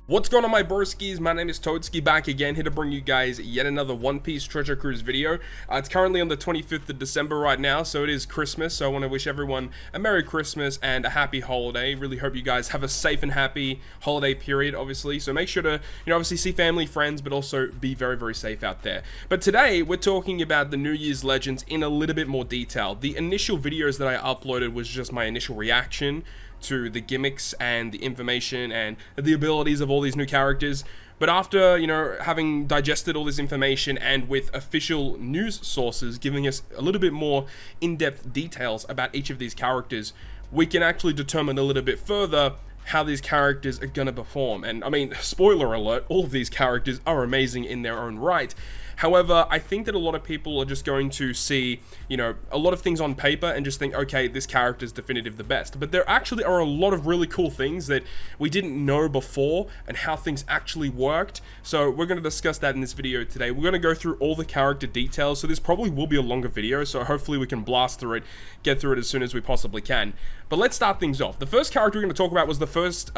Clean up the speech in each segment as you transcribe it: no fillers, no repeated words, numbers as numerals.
What's going on, my broskiis? My name is Toadskii, back again, here to bring you guys yet another One Piece Treasure Cruise video. It's currently on the 25th of December right now, so it is Christmas, so I want to wish everyone a Merry Christmas and a happy holiday. Really hope you guys have a safe and happy holiday period, obviously, so make sure to, obviously see family, friends, but also be very, very safe out there. But today, we're talking about the New Year's Legends in a little bit more detail. The initial videos that I uploaded was just my initial reaction to the gimmicks and the information and the abilities of all these new characters. But after, having digested all this information and with official news sources giving us a little bit more in-depth details about each of these characters, we can actually determine a little bit further how these characters are gonna perform. And I mean, spoiler alert, all of these characters are amazing in their own right. However, I think that a lot of people are just going to see, a lot of things on paper and just think, okay, this character is definitive the best. But there actually are a lot of really cool things that we didn't know before and how things actually worked. So we're going to discuss that in this video today. We're going to go through all the character details. So this probably will be a longer video, so hopefully we can blast through it, get through it as soon as we possibly can. But let's start things off. The first character we're going to talk about was the first,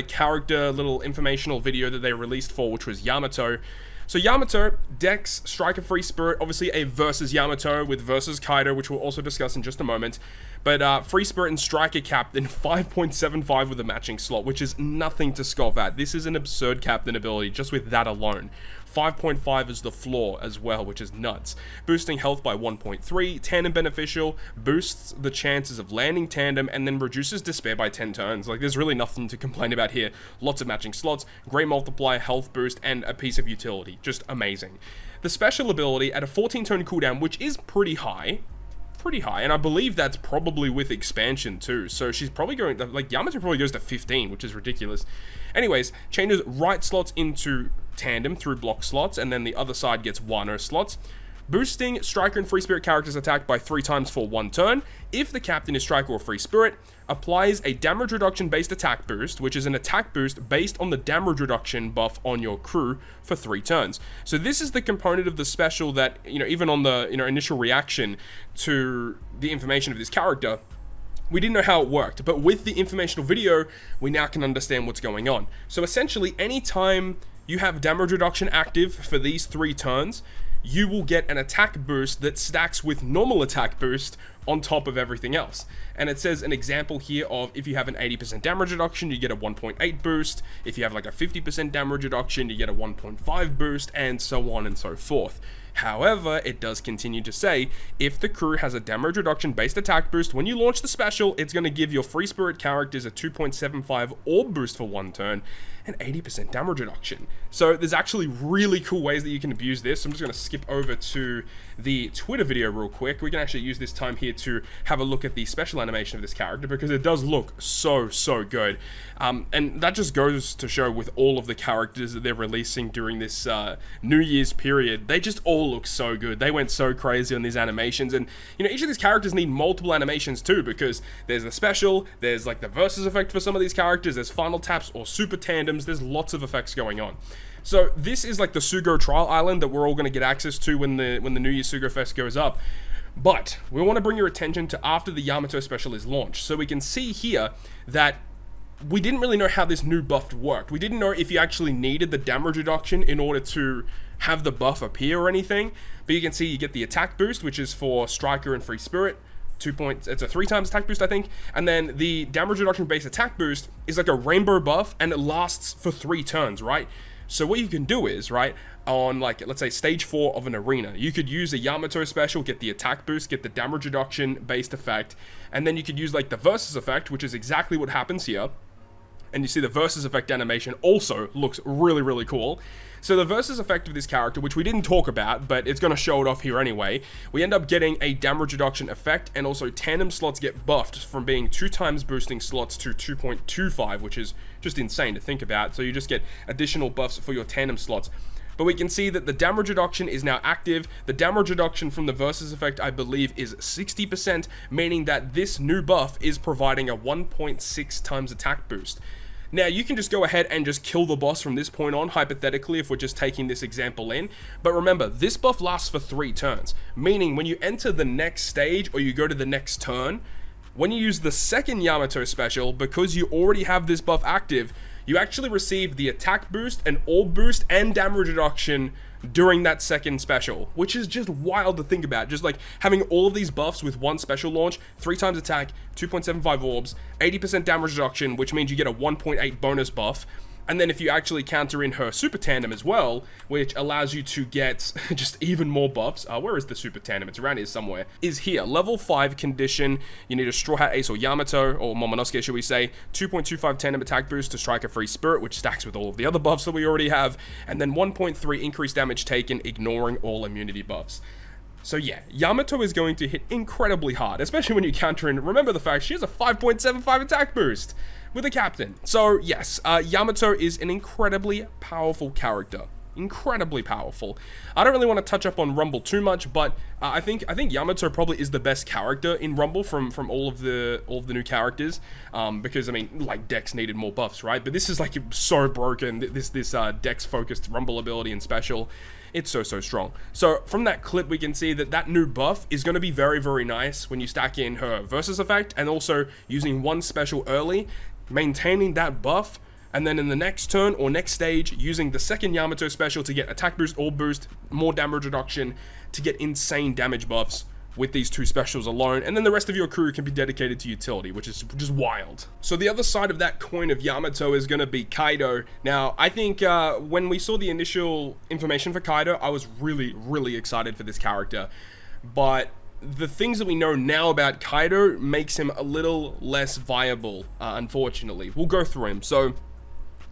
character little informational video that they released for, which was Yamato. So Yamato, Dex, Striker, Free Spirit, obviously a versus Yamato with versus Kaido, which we'll also discuss in just a moment. But Free Spirit and Striker Captain, 5.75 with a matching slot, which is nothing to scoff at. This is an absurd captain ability, just with that alone. 5.5 is the floor as well, which is nuts. Boosting health by 1.3, tandem beneficial, boosts the chances of landing tandem, and then reduces despair by 10 turns. Like, there's really nothing to complain about here. Lots of matching slots, great multiplier, health boost, and a piece of utility. Just amazing. The special ability at a 14-turn cooldown, which is pretty high, and I believe that's probably with expansion too, so she's probably going to, Yamato probably goes to 15, which is ridiculous. Anyways, changes right slots into tandem through block slots, and then the other side gets Wano slots. Boosting Striker and Free Spirit characters attack by 3 times for 1 turn. If the captain is Striker or Free Spirit, applies a damage reduction based attack boost, which is an attack boost based on the damage reduction buff on your crew for 3 turns. So this is the component of the special that, even on the, initial reaction to the information of this character, we didn't know how it worked, but with the informational video, we now can understand what's going on. So essentially, anytime you have damage reduction active for these 3 turns, you will get an attack boost that stacks with normal attack boost on top of everything else. And it says an example here of if you have an 80% damage reduction, you get a 1.8 boost. If you have like a 50% damage reduction, you get a 1.5 boost, and so on and so forth. However, it does continue to say, if the crew has a damage reduction based attack boost, when you launch the special, it's going to give your Free Spirit characters a 2.75 orb boost for 1 turn, and 80% damage reduction. So there's actually really cool ways that you can abuse this. I'm just going to skip over to the Twitter video real quick. We can actually use this time here to have a look at the special animation of this character, because it does look so good. And that just goes to show with all of the characters that they're releasing during this New Year's period, they just all look so good. They went so crazy on these animations, and each of these characters need multiple animations too, because there's the special, there's like the versus effect for some of these characters, there's final taps or super tandems, there's lots of effects going on. So this is like the Sugo Trial Island that we're all going to get access to when the New Year's Sugo Fest goes up. But we want to bring your attention to after the Yamato special is launched. So we can see here that we didn't really know how this new buff worked. We didn't know if you actually needed the damage reduction in order to have the buff appear or anything. But you can see you get the attack boost, which is for Striker and Free Spirit. 2 points, it's a 3 times attack boost, I think. And then the damage reduction based attack boost is like a rainbow buff, and it lasts for 3 turns, right? So what you can do is, right, on let's say stage 4 of an arena, you could use a Yamato special, get the attack boost, get the damage reduction based effect, and then you could use like the versus effect, which is exactly what happens here. And you see the versus effect animation also looks really cool. So the versus effect of this character, which we didn't talk about, but it's going to show it off here anyway, we end up getting a damage reduction effect, and also tandem slots get buffed from being 2 times boosting slots to 2.25, which is just insane to think about. So you just get additional buffs for your tandem slots. But we can see that the damage reduction is now active. The damage reduction from the versus effect, I believe, is 60%, meaning that this new buff is providing a 1.6 times attack boost. Now, you can just go ahead and just kill the boss from this point on, hypothetically, if we're just taking this example in. But remember, this buff lasts for 3 turns, meaning when you enter the next stage or you go to the next turn, when you use the second Yamato special, because you already have this buff active, you actually receive the attack boost, an orb boost, and damage reduction during that second special, which is just wild to think about. Just like having all of these buffs with one special launch, 3 times attack, 2.75 orbs, 80% damage reduction, which means you get a 1.8 bonus buff. And then if you actually counter in her super tandem as well, which allows you to get just even more buffs. Where is the super tandem? It's around here somewhere. Is here. Level 5 condition. You need a Straw Hat Ace or Yamato, or Momonosuke should we say. 2.25 tandem attack boost to strike a free spirit, which stacks with all of the other buffs that we already have. And then 1.3 increased damage taken, ignoring all immunity buffs. So yeah, Yamato is going to hit incredibly hard, especially when you counter in. Remember the fact she has a 5.75 attack boost with a captain. So yes, Yamato is an incredibly powerful character. Incredibly powerful. I don't really want to touch up on Rumble too much, but I think Yamato probably is the best character in Rumble from all of the new characters. Because I mean, like Dex needed more buffs, right? But this is like so broken. This Dex focused Rumble ability and special. It's so strong. So from that clip, we can see that new buff is going to be very, very nice when you stack in her versus effect, and also using one special early, maintaining that buff, and then in the next turn or next stage, using the second Yamato special to get attack boost, orb boost, more damage reduction, to get insane damage buffs with these 2 specials alone, and then the rest of your crew can be dedicated to utility, which is just wild. So the other side of that coin of Yamato is going to be Kaido. Now, I think when we saw the initial information for Kaido, I was really excited for this character, but the things that we know now about Kaido makes him a little less viable, unfortunately. We'll go through him. So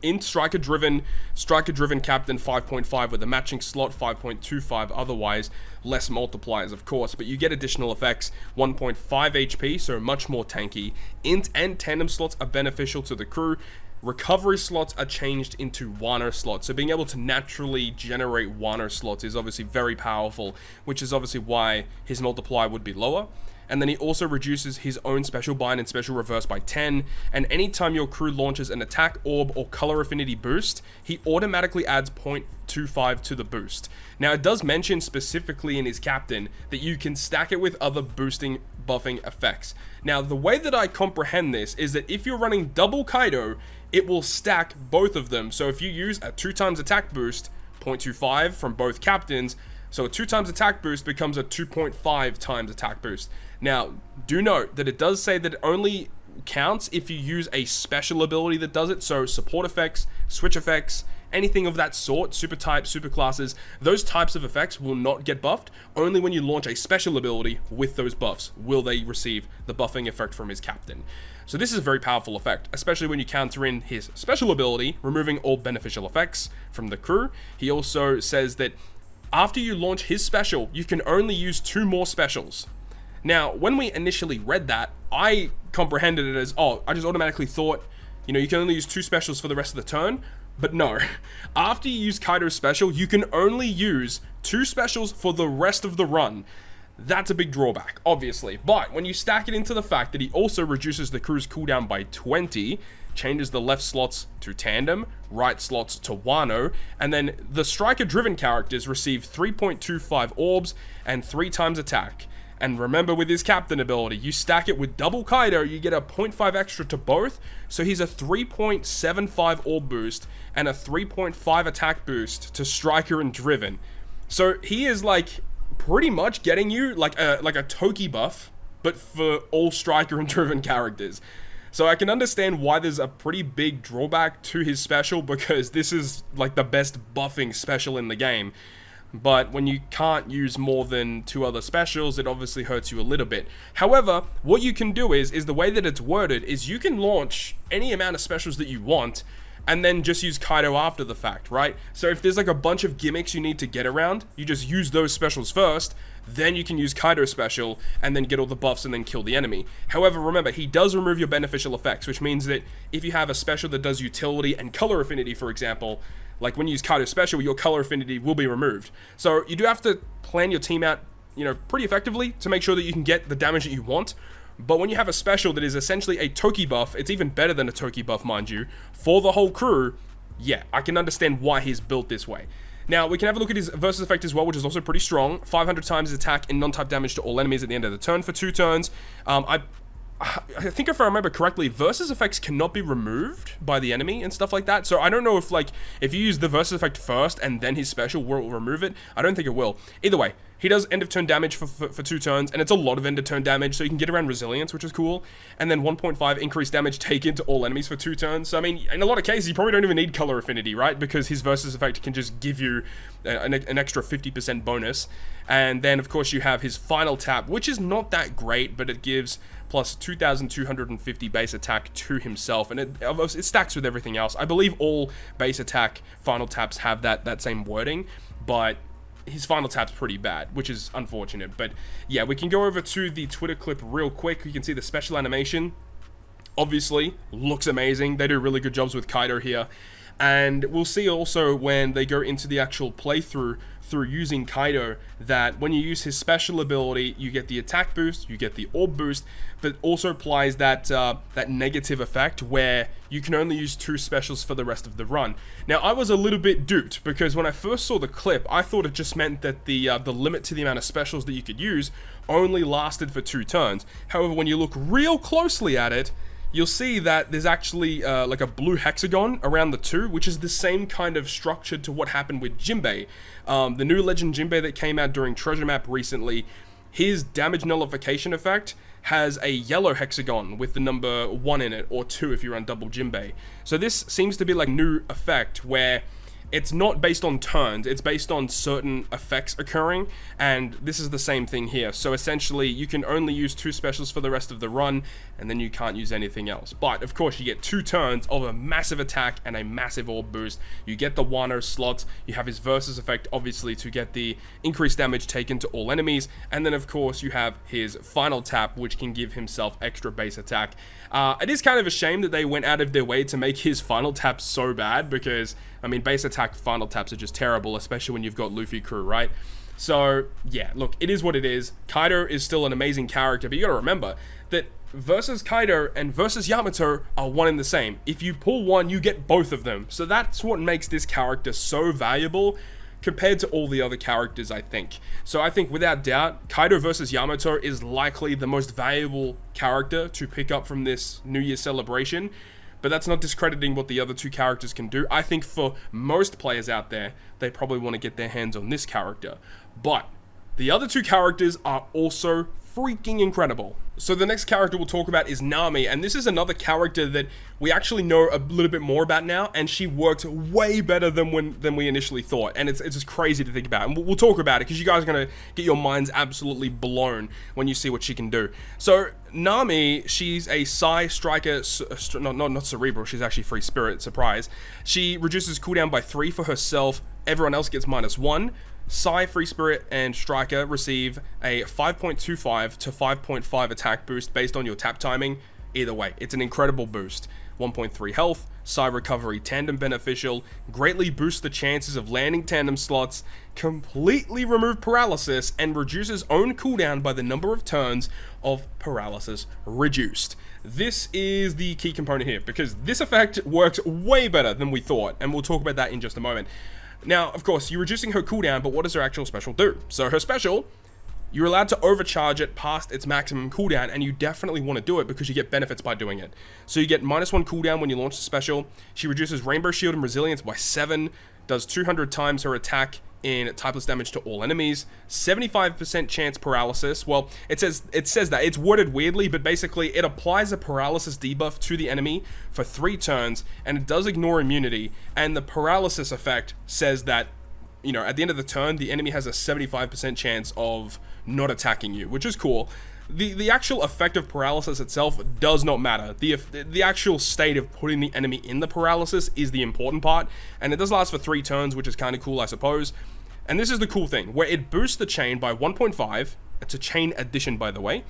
in striker driven captain 5.5 with a matching slot 5.25, otherwise less multipliers of course, but you get additional effects. 1.5 HP, so much more tanky. Int and tandem slots are beneficial to the crew. Recovery slots are changed into Wano slots, so being able to naturally generate Wano slots is obviously very powerful, which is obviously why his multiplier would be lower. And then he also reduces his own special bind and special reverse by 10, and anytime your crew launches an attack, orb, or color affinity boost, he automatically adds 0.25 to the boost. Now it does mention specifically in his captain that you can stack it with other boosting buffing effects. Now the way that I comprehend this is that if you're running double Kaido, it will stack both of them. So if you use a 2 times attack boost, 0.25 from both captains, so a 2 times attack boost becomes a 2.5 times attack boost. Now, do note that it does say that it only counts if you use a special ability that does it, so support effects, switch effects, anything of that sort, super types, super classes, those types of effects will not get buffed. Only when you launch a special ability with those buffs will they receive the buffing effect from his captain. So this is a very powerful effect, especially when you counter in his special ability, removing all beneficial effects from the crew. He also says that after you launch his special, you can only use 2 more specials. Now, when we initially read that, I comprehended it as, I just automatically thought, you can only use 2 specials for the rest of the turn. But no, after you use Kaido's special, you can only use 2 specials for the rest of the run. That's a big drawback, obviously. But when you stack it into the fact that he also reduces the crew's cooldown by 20, changes the left slots to tandem, right slots to Wano, and then the striker-driven characters receive 3.25 orbs and 3 times attack. And remember, with his captain ability, you stack it with double Kaido, you get a 0.5 extra to both, so he's a 3.75 orb boost and a 3.5 attack boost to striker and driven. So he is like pretty much getting you like a Toki buff, but for all striker and driven characters. So I can understand why there's a pretty big drawback to his special, because this is like the best buffing special in the game. But when you can't use more than 2 other specials, it obviously hurts you a little bit. However, what you can do is the way that it's worded is you can launch any amount of specials that you want, and then just use Kaido after the fact, right? So if there's like a bunch of gimmicks you need to get around, you just use those specials first, then you can use Kaido's special, and then get all the buffs and then kill the enemy. However, remember, he does remove your beneficial effects, which means that if you have a special that does utility and color affinity, for example, like when you use Kaido's special, your color affinity will be removed. So you do have to plan your team out, pretty effectively to make sure that you can get the damage that you want. But when you have a special that is essentially a Toki buff, it's even better than a Toki buff, mind you, for the whole crew, yeah, I can understand why he's built this way. Now, we can have a look at his versus effect as well, which is also pretty strong. 500 times his attack and non-type damage to all enemies at the end of the turn for 2 turns. I I think if I remember correctly, versus effects cannot be removed by the enemy and stuff like that. So I don't know if, like, if you use the versus effect first and then his special will remove it. I don't think it will. Either way, he does end of turn damage for 2 turns, and it's a lot of end of turn damage, so you can get around resilience, which is cool. And then 1.5 increased damage taken to all enemies for 2 turns. So I mean, in a lot of cases, you probably don't even need color affinity, right? Because his versus effect can just give you an extra 50% bonus. And then of course you have his final tap, which is not that great, but it gives plus 2,250 base attack to himself, and it stacks with everything else. I believe all base attack final taps have that same wording, but his final tap's pretty bad, which is unfortunate. But yeah, we can go over to the Twitter clip real quick. You can see the special animation. Obviously, looks amazing. They do really good jobs with Kaido here. And we'll see also when they go into the actual playthrough through using Kaido that when you use his special ability, you get the attack boost, you get the orb boost, but also applies that negative effect where you can only use 2 specials for the rest of the run. Now, I was a little bit duped because when I first saw the clip, I thought it just meant that the limit to the amount of specials that you could use only lasted for 2 turns. However, when you look real closely at it, you'll see that there's actually like a blue hexagon around the 2, which is the same kind of structure to what happened with Jinbei. The new Legend Jinbei that came out during Treasure Map recently, his damage nullification effect has a yellow hexagon with the number 1 in it, or 2 if you run double Jinbei. So this seems to be like new effect where it's not based on turns, it's based on certain effects occurring, and this is the same thing here. So essentially, you can only use 2 specials for the rest of the run, and then you can't use anything else. But, of course, you get 2 turns of a massive attack and a massive orb boost. You get the Wano slots, you have his versus effect, obviously, to get the increased damage taken to all enemies, and then, of course, you have his final tap, which can give himself extra base attack. It is kind of a shame that they went out of their way to make his final tap so bad, because, I mean, base attack final taps are just terrible, especially when you've got Luffy crew, right? So, yeah, look, it is what it is. Kaido is still an amazing character, but you gotta remember that versus Kaido and versus Yamato are one and the same. If you pull one, you get both of them. So that's what makes this character so valuable compared to all the other characters, I think. So I think without doubt, Kaido versus Yamato is likely the most valuable character to pick up from this New Year celebration. But that's not discrediting what the other 2 characters can do. I think for most players out there, they probably want to get their hands on this character. But the other 2 characters are also freaking incredible. So the next character we'll talk about is Nami, and this is another character that we actually know a little bit more about now, and she worked way better than we initially thought, and it's just crazy to think about, and we'll talk about it because you guys are going to get your minds absolutely blown when you see what she can do. So Nami, she's a Psi Striker, not Cerebral, she's actually Free Spirit, surprise. She reduces cooldown by 3 for herself, everyone else gets -1. Psi, Free Spirit, and Striker receive a 5.25 to 5.5 attack boost based on your tap timing. Either way, it's an incredible boost. 1.3 health, Psi Recovery Tandem beneficial, greatly boosts the chances of landing tandem slots, completely remove paralysis, and reduces own cooldown by the number of turns of paralysis reduced. This is the key component here, because this effect works way better than we thought, and we'll talk about that in just a moment. Now, of course, you're reducing her cooldown, but what does her actual special do? So her special, you're allowed to overcharge it past its maximum cooldown, and you definitely want to do it because you get benefits by doing it. So you get -1 cooldown when you launch the special. She reduces Rainbow Shield and Resilience by 7, does 200 times her attack in typeless damage to all enemies, 75% chance paralysis. Well, it says that, it's worded weirdly, but basically it applies a paralysis debuff to the enemy for 3 turns, and it does ignore immunity, and the paralysis effect says that, you know, at the end of the turn, the enemy has a 75% chance of not attacking you, which is cool. The actual effect of paralysis itself does not matter. The actual state of putting the enemy in the paralysis is the important part, and it does last for 3 turns, which is kind of cool, I suppose. And this is the cool thing, where it boosts the chain by 1.5. It's a chain addition, by the way.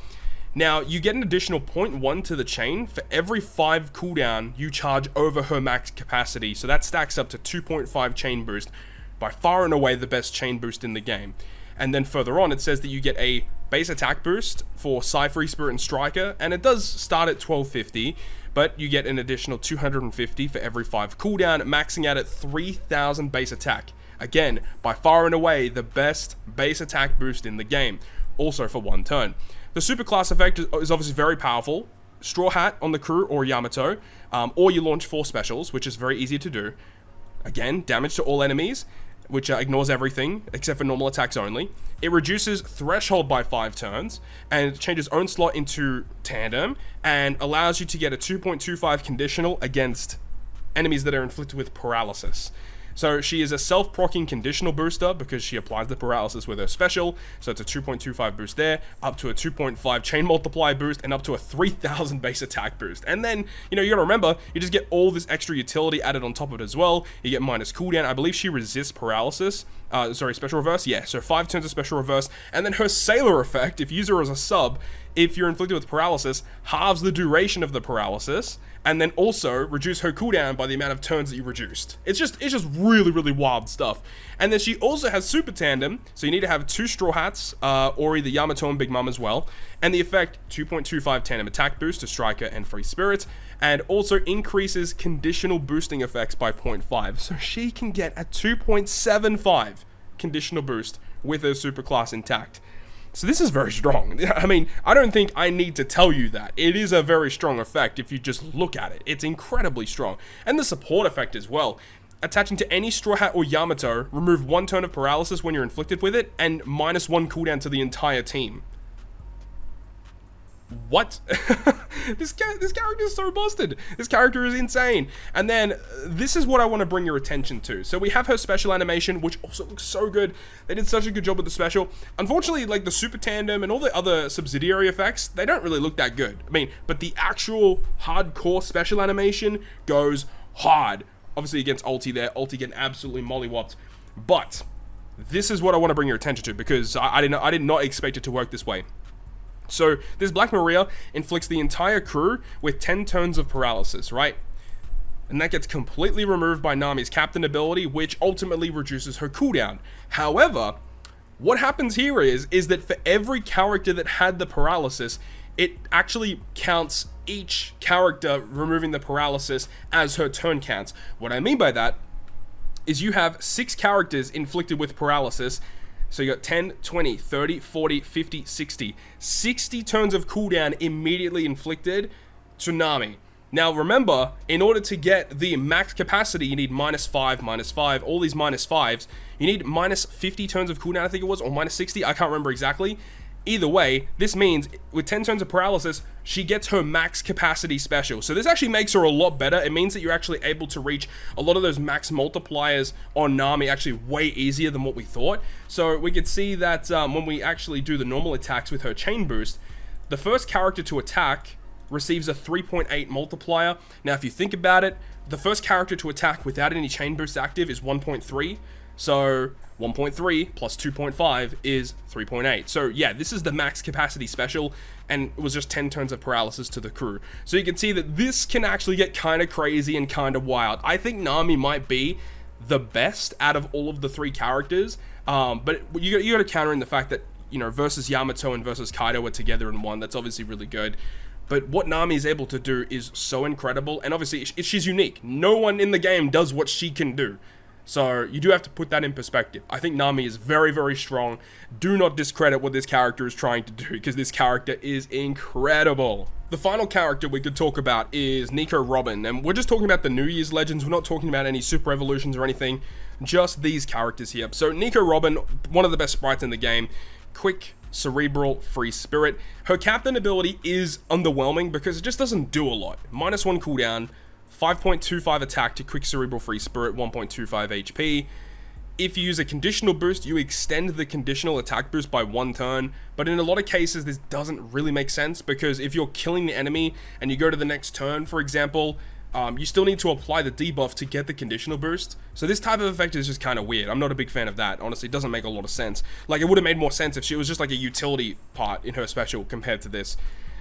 Now, you get an additional 0.1 to the chain for every 5 cooldown you charge over her max capacity, so that stacks up to 2.5 chain boost, by far and away the best chain boost in the game. And then further on, it says that you get a base attack boost for Psi, Free Spirit, and Striker, and it does start at 1250, but you get an additional 250 for every 5 cooldown, maxing out at 3000 base attack. Again, by far and away, the best base attack boost in the game, also for 1 turn. the super class effect is obviously very powerful. Straw Hat on the crew or Yamato, or you launch 4 specials, which is very easy to do. Again, damage to all enemies, which ignores everything except for normal attacks only. It reduces threshold by 5 turns, and changes own slot into tandem, and allows you to get a 2.25 conditional against enemies that are inflicted with paralysis. So she is a self-proccing conditional booster because she applies the paralysis with her special. So it's a 2.25 boost there, up to a 2.5 chain multiply boost, and up to a 3,000 base attack boost. And then, you gotta remember, you just get all this extra utility added on top of it as well. You get minus cooldown. I believe she resists paralysis. Special reverse. Yeah, so 5 turns of special reverse. And then her sailor effect, if you use her as a sub, if you're inflicted with paralysis, halves the duration of the paralysis, and then also reduce her cooldown by the amount of turns that you reduced. It's just really, really wild stuff. And then she also has super tandem, so you need to have 2 straw hats, or either Yamato and Big Mom as well. And the effect, 2.25 tandem attack boost to Striker and Free Spirit, and also increases conditional boosting effects by 0.5. So she can get a 2.75 conditional boost with her super class intact. So this is very strong. I mean, I don't think I need to tell you that. It is a very strong effect if you just look at it. It's incredibly strong. And the support effect as well. Attaching to any Straw Hat or Yamato, remove 1 turn of paralysis when you're inflicted with it, and minus 1 cooldown to the entire team. What? This character is so busted. This character is insane. And then this is what I want to bring your attention to. So we have her special animation, which also looks so good. They did such a good job with the special. Unfortunately, like the super tandem and all the other subsidiary effects, they don't really look that good. I mean, but the actual hardcore special animation goes hard. Obviously against Ulti there, Ulti getting absolutely mollywopped. But this is what I want to bring your attention to, because I did not expect it to work this way. So this Black Maria inflicts the entire crew with 10 turns of paralysis, right? And that gets completely removed by Nami's captain ability, which ultimately reduces her cooldown. However, what happens here is that for every character that had the paralysis, it actually counts each character removing the paralysis as her turn counts. What I mean by that is you have 6 characters inflicted with paralysis. So you got 10, 20, 30, 40, 50, 60. 60 turns of cooldown immediately inflicted to Nami. Now remember, in order to get the max capacity, you need minus 5, all these minus 5s. You need minus 50 turns of cooldown, I think it was, or minus 60, I can't remember exactly. Either way, this means with 10 turns of paralysis, she gets her max capacity special. So this actually makes her a lot better. It means that you're actually able to reach a lot of those max multipliers on Nami actually way easier than what we thought. So we could see that when we actually do the normal attacks with her chain boost, the first character to attack receives a 3.8 multiplier. Now if you think about it, the first character to attack without any chain boost active is 1.3. So 1.3 plus 2.5 is 3.8. So yeah, this is the max capacity special, and it was just 10 turns of paralysis to the crew. So you can see that this can actually get kind of crazy and kind of wild. I think Nami might be the best out of all of the 3 characters, but you got to counter in the fact that, versus Yamato and versus Kaido are together in one. That's obviously really good. But what Nami is able to do is so incredible, and obviously she's unique. No one in the game does what she can do. So you do have to put that in perspective. I think Nami is very, very strong. Do not discredit what this character is trying to do, because this character is incredible. The final character we could talk about is Nico Robin, and we're just talking about the New Year's Legends. We're not talking about any super evolutions or anything, just these characters here. So Nico Robin, one of the best sprites in the game, quick, cerebral, free spirit. Her captain ability is underwhelming because it just doesn't do a lot. Minus 1 cooldown, 5.25 attack to quick cerebral free spirit, 1.25 HP. If you use a conditional boost, you extend the conditional attack boost by 1 turn, but in a lot of cases this doesn't really make sense, because if you're killing the enemy and you go to the next turn, for example, you still need to apply the debuff to get the conditional boost. So this type of effect is just kind of weird. I'm not a big fan of that. Honestly, it doesn't make a lot of sense. Like, it would have made more sense if she was just like a utility part in her special compared to this.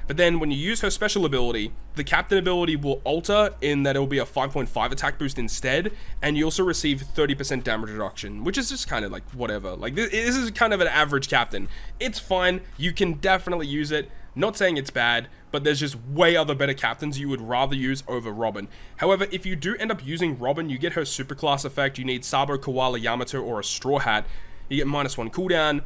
But then when you use her special ability, the captain ability will alter in that it will be a 5.5 attack boost instead, and you also receive 30% damage reduction, which is just kind of like whatever. Like, this is kind of an average captain. It's fine. You can definitely use it. Not saying it's bad, but there's just way other better captains you would rather use over Robin. However, if you do end up using Robin, you get her superclass effect. You need Sabo, Koala, Yamato, or a Straw Hat. You get minus 1 cooldown,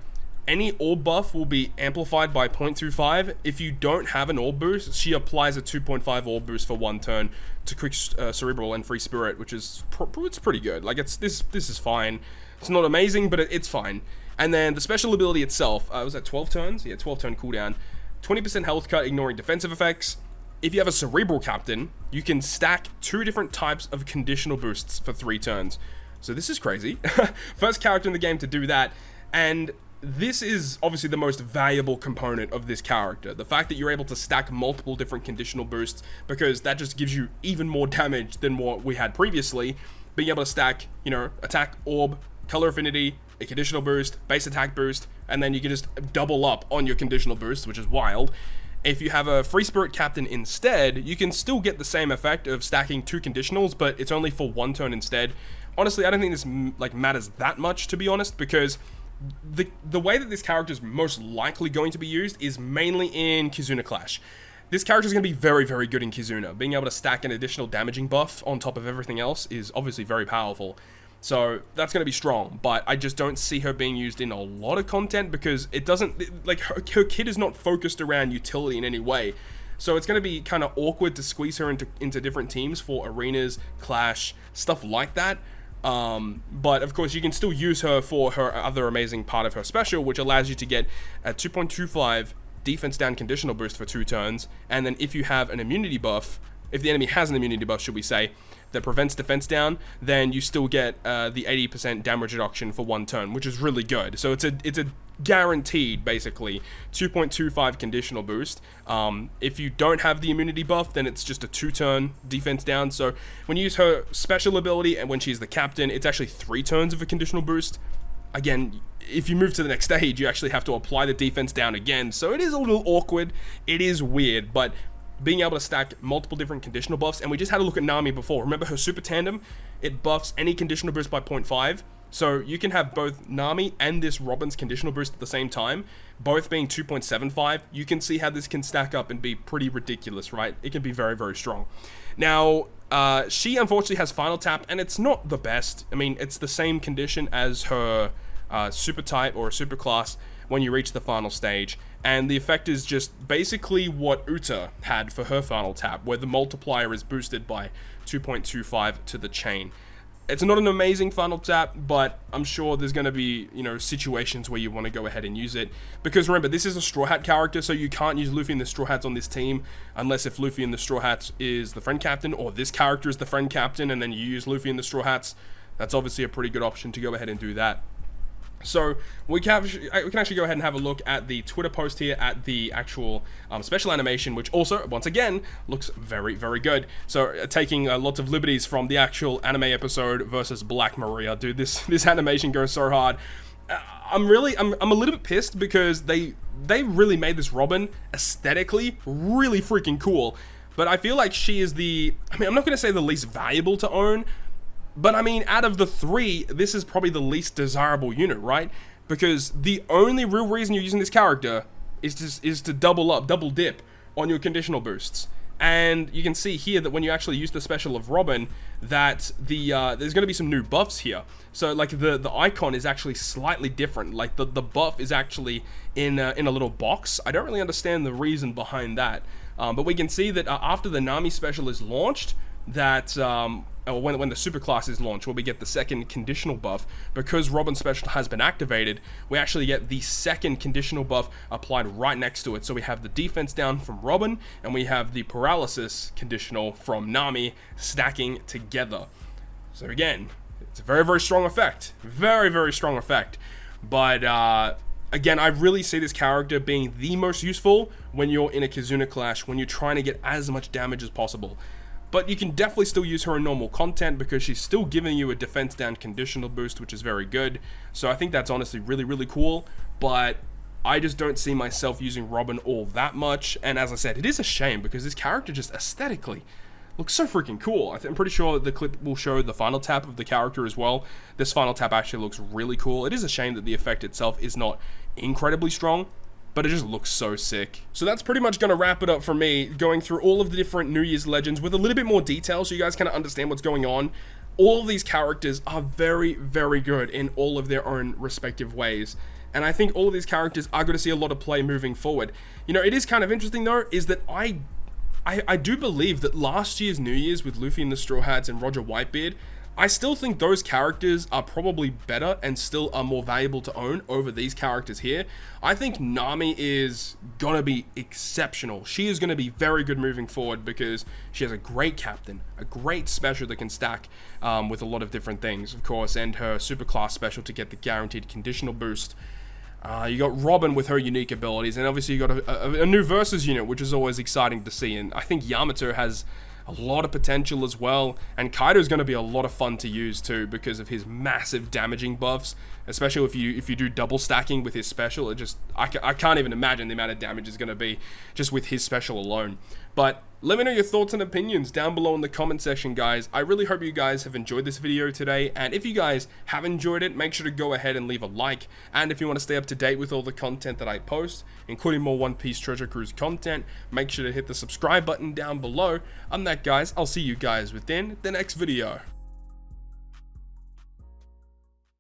any orb buff will be amplified by 0.25. If you don't have an orb boost, she applies a 2.5 orb boost for 1 turn to quick cerebral and free spirit, which is it's pretty good. Like this is fine. It's not amazing, but it's fine. And then the special ability itself, was that 12 turns? Yeah, 12 turn cooldown. 20% health cut, ignoring defensive effects. If you have a cerebral captain, you can stack 2 different types of conditional boosts for 3 turns. So this is crazy. First character in the game to do that, and this is obviously the most valuable component of this character. The fact that you're able to stack multiple different conditional boosts, because that just gives you even more damage than what we had previously. Being able to stack, you know, attack, orb, color affinity, a conditional boost, base attack boost, and then you can just double up on your conditional boosts, which is wild. If you have a free spirit captain instead, you can still get the same effect of stacking 2 conditionals, but it's only for 1 turn instead. Honestly, I don't think this matters that much, to be honest, because the way that this character is most likely going to be used is mainly in Kizuna Clash. This character is going to be very, very good in Kizuna. Being able to stack an additional damaging buff on top of everything else is obviously very powerful. So that's going to be strong, but I just don't see her being used in a lot of content because it doesn't, like, her kit is not focused around utility in any way. So it's going to be kind of awkward to squeeze her into different teams for arenas, clash, stuff like that. But of course you can still use her for her other amazing part of her special, which allows you to get a 2.25 defense down conditional boost for 2 turns. And then if you have an immunity buff, if the enemy has an immunity buff, should we say, that prevents defense down, then you still get the 80% damage reduction for 1 turn, which is really good. So it's a guaranteed, basically, 2.25 conditional boost. If you don't have the immunity buff, then it's just a 2-turn defense down. So when you use her special ability and when she's the captain, it's actually 3 turns of a conditional boost. Again, if you move to the next stage, you actually have to apply the defense down again. So it is a little awkward. It is weird, but being able to stack multiple different conditional buffs, and we just had a look at Nami before. Remember her super tandem? It buffs any conditional boost by 0.5. So you can have both Nami and this Robin's conditional boost at the same time, both being 2.75. You can see how this can stack up and be pretty ridiculous, right? It can be very, very strong. Now, she unfortunately has final tap, and it's not the best. I mean, it's the same condition as her super type or super class when you reach the final stage. And the effect is just basically what Uta had for her final tap, where the multiplier is boosted by 2.25 to the chain. It's not an amazing final tap, but I'm sure there's going to be, you know, situations where you want to go ahead and use it. Because remember, this is a Straw Hat character, so you can't use Luffy and the Straw Hats on this team, unless if Luffy and the Straw Hats is the friend captain, or this character is the friend captain, and then you use Luffy and the Straw Hats. That's obviously a pretty good option to go ahead and do that. So we can actually go ahead and have a look at the Twitter post here at the actual special animation, which also, once again, looks very, very good. So taking lots of liberties from the actual anime episode versus Black Maria. Dude, this animation goes so hard. I'm a little bit pissed because they really made this Robin aesthetically really freaking cool. But I feel like she is I'm not going to say the least valuable to own, but I mean, out of the 3, this is probably the least desirable unit, right? Because the only real reason you're using this character is to double dip on your conditional boosts. And you can see here that when you actually use the special of Robin, that there's going to be some new buffs here. So like the icon is actually slightly different. Like the buff is actually in a little box. I don't really understand the reason behind that. But we can see that after the Nami special is launched, that when the super class is launched, where we get the second conditional buff, because Robin's special has been activated, we actually get the second conditional buff applied right next to it. So we have the defense down from Robin, and we have the paralysis conditional from Nami stacking together. So again, it's a very, very strong effect. Very, very strong effect. But again, I really see this character being the most useful when you're in a Kizuna Clash, when you're trying to get as much damage as possible. But you can definitely still use her in normal content because she's still giving you a defense down conditional boost, which is very good. So I think that's honestly really, really cool. But I just don't see myself using Robin all that much. And as I said, it is a shame because this character just aesthetically looks so freaking cool. I'm pretty sure the clip will show the final tap of the character as well. This final tap actually looks really cool. It is a shame that the effect itself is not incredibly strong, but it just looks so sick. So that's pretty much going to wrap it up for me, going through all of the different New Year's legends with a little bit more detail so you guys kind of understand what's going on. All of these characters are very, very good in all of their own respective ways. and I think all of these characters are going to see a lot of play moving forward. You know, it is kind of interesting though, is that I do believe that last year's New Year's with Luffy and the Straw Hats and Roger Whitebeard, I still think those characters are probably better and still are more valuable to own over these characters here. I think Nami is gonna be exceptional. She is gonna be very good moving forward because she has a great captain, a great special that can stack with a lot of different things, of course, and her super class special to get the guaranteed conditional boost. You got Robin with her unique abilities, and obviously you got a new versus unit, which is always exciting to see. And I think Yamato has a lot of potential as well, and Kaido is going to be a lot of fun to use too because of his massive damaging buffs, especially if you do double stacking with his special. I can't even imagine the amount of damage is going to be just with his special alone. But let me know your thoughts and opinions down below in the comment section, guys. I really hope you guys have enjoyed this video today, and if you guys have enjoyed it, make sure to go ahead and leave a like. And if you want to stay up to date with all the content that I post, including more One Piece Treasure Cruise content, make sure to hit the subscribe button down below. I'm that, guys. I'll see you guys within the next video.